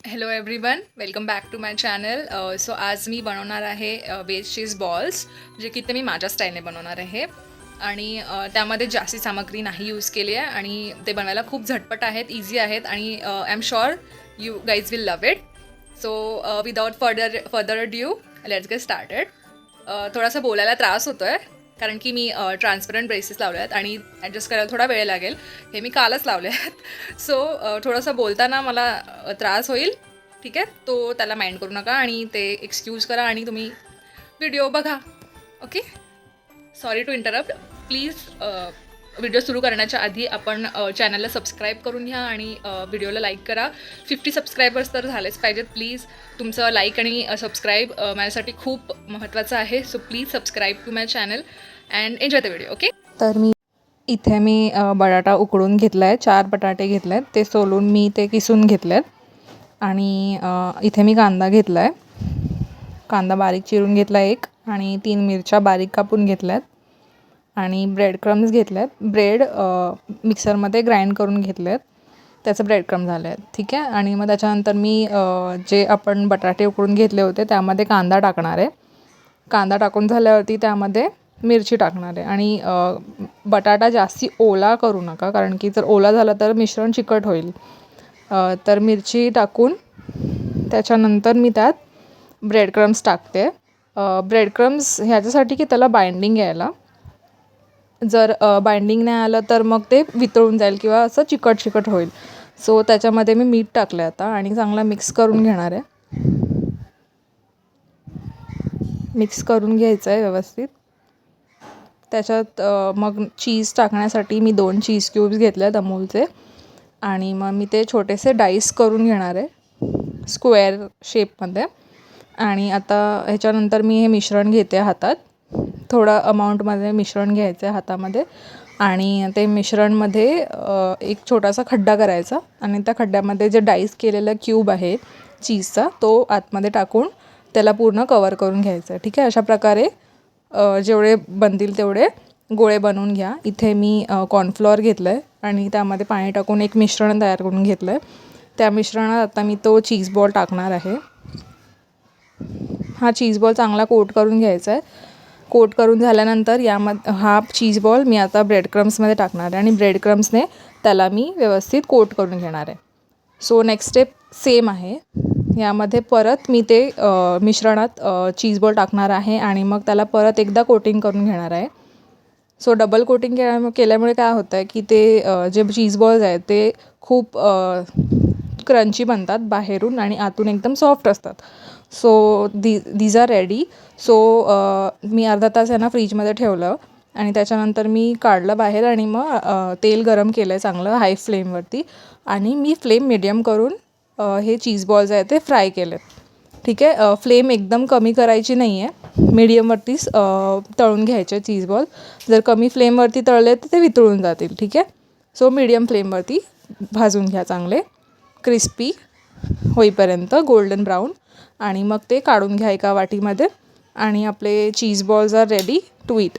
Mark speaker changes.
Speaker 1: Hello everyone, welcome back to my channel. So आज मी बनवणार आहे वेज चीज बॉल्स, जे की ते मी माझ्या स्टाईलने बनवणार आहे. आणि त्यामध्ये जास्ती सामग्री नाही यूज केली आहे आणि ते बनवायला खूप झटपट आहेत, इझी आहेत आणि I am sure you guys will love it. So without further due let's get started. थोडासा बोलायला त्रास होतो आहे कारण की मी ट्रान्सपरंट ब्रेसेस लावले आहेत आणि ॲडजस्ट करायला थोडा वेळ लागेल. हे मी कालच लावले आहेत. सो थोडंसं बोलताना मला त्रास होईल. ठीक आहे, तो त्याला माइंड करू नका आणि ते एक्सक्यूज करा आणि तुम्ही व्हिडिओ बघा. Okay, sorry to interrupt. Please video सुरू करण्याच्या आधी आपण चॅनलला सबस्क्राईब करून घ्या आणि व्हिडिओला लाईक करा. 50 सबस्क्रायबर्स तर झालेच पाहिजेत. प्लीज तुमचं लाईक आणि सबस्क्राईब माझ्यासाठी खूप महत्त्वाचं आहे. So please subscribe to my channel and enjoy the video. Okay, तर इथे मी बटाटा उकडून घेतला आहे. 4 बटाटे घेतले आहेत, ते सोलून मी ते किसून घेतले आहेत. आणि इथे मी कांदा घेतला आहे. कांदा बारीक चिरून घेतला एक आणि 3 मिरच्या बारीक कापून घेतल्यात आणि ब्रेड क्रम्स घेतले आहेत. ब्रेड मिक्सरमध्ये ग्राइंड करून घेतले आहेत, त्याचं ब्रेड क्रम झाले आहेत. ठीक आहे, आणि मग त्याच्यानंतर मी जे आपण बटाटे उकडून घेतले होते त्यामध्ये कांदा टाकणार आहे. कांदा टाकून झाल्यावरती त्यामध्ये मिरची टाकणार आहे. आणि बटाटा जास्ती ओला करू नका, कारण की जर ओला झाला तर मिश्रण चिकट होईल. तर मिरची टाकून त्याच्यानंतर मी त्यात ब्रेड क्रम्स टाकते. ब्रेड क्रम्स ह्याच्यासाठी की त्याला बाइंडिंग यायला. जर बाइंडिंग नाही आलं तर मग ते वितळून जाईल किंवा असं चिकट होईल. सो त्याच्यामध्ये मी मीठ टाकलं आता आणि चांगला मिक्स करून घेणार आहे. मिक्स करून घ्यायचं आहे व्यवस्थित. त्याच्यात मग चीज टाकण्यासाठी मी 2 चीज क्यूब्स घेतले आहेत अमूलचे आणि मग मी ते छोटेसे डाईस करून घेणार आहे स्क्वेअर शेपमध्ये. आणि आता ह्याच्यानंतर मी हे मिश्रण घेते हातात. थोडा अमाऊंटमध्ये मिश्रण घ्यायचं आहे हातामध्ये आणि ते मिश्रणमध्ये एक छोटासा खड्डा करायचा आणि त्या खड्ड्यामध्ये जे डाईस केलेला क्यूब आहे चीजचा तो आतमध्ये टाकून त्याला पूर्ण कवर करून घ्यायचं आहे. ठीक आहे, अशा प्रकारे जेवढे बनतील तेवढे गोळे बनवून घ्या. इथे मी कॉर्नफ्लॉवर घेतलं आहे आणि त्यामध्ये पाणी टाकून एक मिश्रण तयार करून घेतलं आहे. त्या मिश्रणात आता मी तो चीज बॉल टाकणार आहे. हा चीज बॉल चांगला कोट करून घ्यायचा आहे. कोट करून झाल्यानंतर हा चीज बॉल मी आता ब्रेड क्रम्समध्ये टाकणार आहे आणि ब्रेड क्रम्सने त्याला मी व्यवस्थित कोट करून घेणार आहे. सो नेक्स्ट स्टेप सेम आहे. यामध्ये परत मी ते मिश्रणात चीज बॉल टाकणार आहे आणि मग त्याला परत एकदा कोटिंग करून घेणार आहे. सो डबल कोटिंग केल्यामुळे काय होतं आहे की ते जे चीज बॉल्स आहेत ते खूप क्रंची बनतात बाहेरून आणि आतून एकदम सॉफ्ट असतात. So these are ready. So मी अर्धा तास यांना फ्रीजमध्ये ठेवलं आणि त्याच्यानंतर मी काढलं बाहेर आणि मग तेल गरम केलं आहे चांगलं हाय फ्लेमवरती आणि मी फ्लेम मीडियम करून हे चीज बॉल्स आहेत ते फ्राय केले. ठीक आहे, फ्लेम एकदम कमी करायची नाही आहे, मीडियमवरतीच तळून घ्यायचे चीज बॉल. जर कमी फ्लेमवरती तळले तर ते वितळून जातील. ठीक आहे, सो मीडियम फ्लेमवरती भाजून घ्या चांगले क्रिस्पी होईपर्यंत, गोल्डन ब्राऊन. आणि मग ते काढून घ्या एका वाटीमध्ये आणि आपले cheese balls are ready to eat.